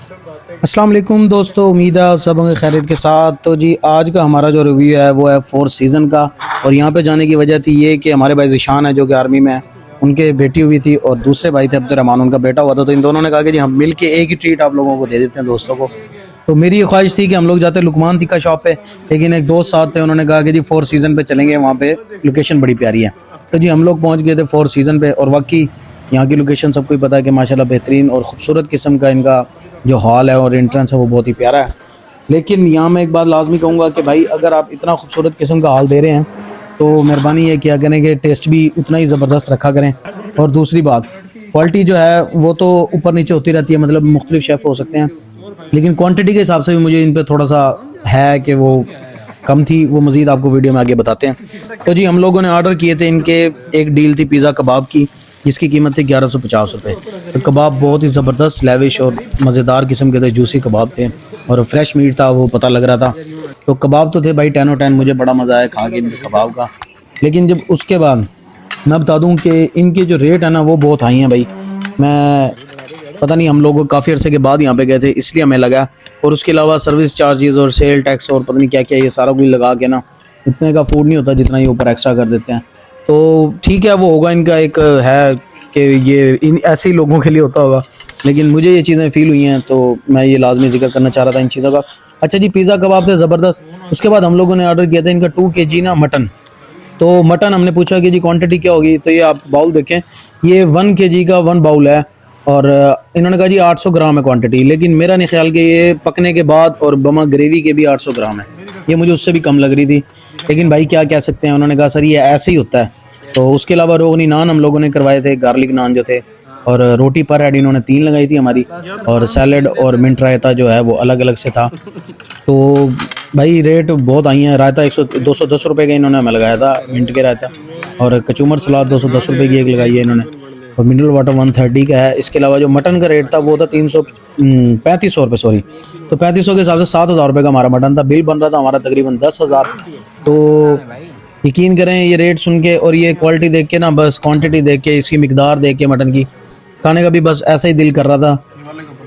अस्सलाम वालेकुम दोस्तों, उम्मीद है आप सब होंगे खैरियत के साथ। तो जी आज का हमारा जो रिव्यू है वो है फोर्थ सीज़न का। और यहाँ पे जाने की वजह थी ये कि हमारे भाई ज़िशान है जो कि आर्मी में है, उनके बेटी हुई थी और दूसरे भाई थे अब्दुर्रहमान, उनका बेटा हुआ था। तो इन दोनों ने कहा कि जी हम मिल के एक ही ट्रीट आप लोगों को दे देते हैं दोस्तों को। तो मेरी ये ख्वाहिश थी कि हम लोग जाते लुकमान तीखा शॉप पे, लेकिन एक दोस्त साथ थे, उन्होंने कहा कि जी फोर्थ सीज़न पे चलेंगे, वहाँ पे लोकेशन बड़ी प्यारी है। तो जी हम लोग पहुँच गए थे फोर्थ सीज़न पे और वाकई यहाँ की लोकेशन सबको ही पता है कि माशाल्लाह बेहतरीन और ख़ूबसूरत किस्म का इनका जो हॉल है और एंट्रेंस है वो बहुत ही प्यारा है। लेकिन यहाँ मैं एक बात लाजमी कहूँगा कि भाई अगर आप इतना खूबसूरत किस्म का हॉल दे रहे हैं तो मेहरबानी ये किया करें कि टेस्ट भी उतना ही ज़बरदस्त रखा करें। और दूसरी बात, क्वालिटी जो है वो तो ऊपर नीचे होती रहती है, मतलब मुख्तलिफ शेफ़ हो सकते हैं, लेकिन क्वांटिटी के हिसाब से भी मुझे इन पर थोड़ा सा है कि वो कम थी। वो मज़ीद आपको वीडियो में आगे बताते हैं। तो जी हम लोगों ने ऑर्डर किए थे, इनके एक डील थी पिज़्ज़ा कबाब की जिसकी कीमत थी 1150 रुपये। तो कबाब बहुत ही ज़बरदस्त लेविश और मज़ेदार किस्म के थे, जूसी कबाब थे और फ्रेश मीट था, वो पता लग रहा था। तो कबाब तो थे भाई 10 और 10, मुझे बड़ा मज़ा आया खा के इनके कबाब का। लेकिन जब उसके बाद मैं बता दूं कि इनके जो रेट है ना वो बहुत हाई हैं भाई। मैं पता नहीं, हम लोग काफ़ी अरसे के बाद यहाँ पे गए थे इसलिए हमें लगा। और उसके अलावा सर्विस चार्जेस और सेल टैक्स और पता नहीं क्या क्या, ये सारा कुछ लगा के ना इतने का फूड नहीं होता जितना ये ऊपर एक्स्ट्रा कर देते हैं। तो ठीक है, वो होगा इनका एक है कि ये इन ऐसे ही लोगों के लिए होता होगा, लेकिन मुझे ये चीज़ें फ़ील हुई हैं तो मैं ये लाजमी जिक्र करना चाह रहा था इन चीज़ों का। अच्छा जी, पिज़्ज़ा कबाब थे ज़बरदस्त। उसके बाद हम लोगों ने ऑर्डर किया था इनका 2 kg ना मटन। तो मटन हमने पूछा कि जी क्वांटिटी क्या होगी, तो ये आप बाउल देखें, ये 1 kg का 1 बाउल है और इन्होंने कहा जी 800 ग्राम है क्वांटिटी। लेकिन मेरा नहीं ख्याल कि ये पकने के बाद और बमा ग्रेवी के भी 800 ग्राम है, ये मुझे उससे भी कम लग रही थी। लेकिन भाई क्या कह सकते हैं, उन्होंने कहा सर ये ऐसे ही होता है। तो उसके अलावा रोगनी नान हम लोगों ने करवाए थे, गार्लिक नान जो थे, और रोटी पर हेड इन्होंने 3 लगाई थी हमारी, और सैलड और मिंट रायता जो है वो अलग अलग से था। तो भाई रेट बहुत आई हैं। रायता 210 रुपये का इन्होंने हमें लगाया था मिंट के रायता, और कचूमर सलाद 210 रुपये की एक लगाई है इन्होंने, और मिनरल वाटर 130 का है। इसके अलावा जो मटन का रेट था वो था 3500 रुपये, सॉरी। तो 3500 के हिसाब से 7000 रुपये का हमारा मटन था। बिल बन रहा था हमारा तकरीबन 10,000। तो यकीन करें ये रेट सुन के और ये क्वालिटी देख के ना, बस क्वांटिटी देख के, इसकी मिकदार देख के मटन की, खाने का भी बस ऐसा ही दिल कर रहा था।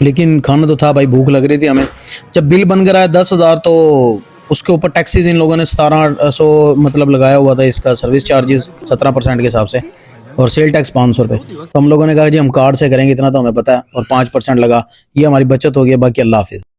लेकिन खाना तो था भाई, भूख लग रही थी हमें। जब बिल बन कर आया 10,000, तो उसके ऊपर टैक्सीज इन लोगों ने 1700 मतलब लगाया हुआ था, इसका सर्विस चार्जेस 17% के हिसाब से, और सेल टैक्स 500 रुपये। तो हम लोगों ने कहा जी हम कार्ड से करेंगे, इतना तो हमें पता है, और 5% लगा, ये हमारी बचत हो गई। बाकी अल्लाह हाफिज़।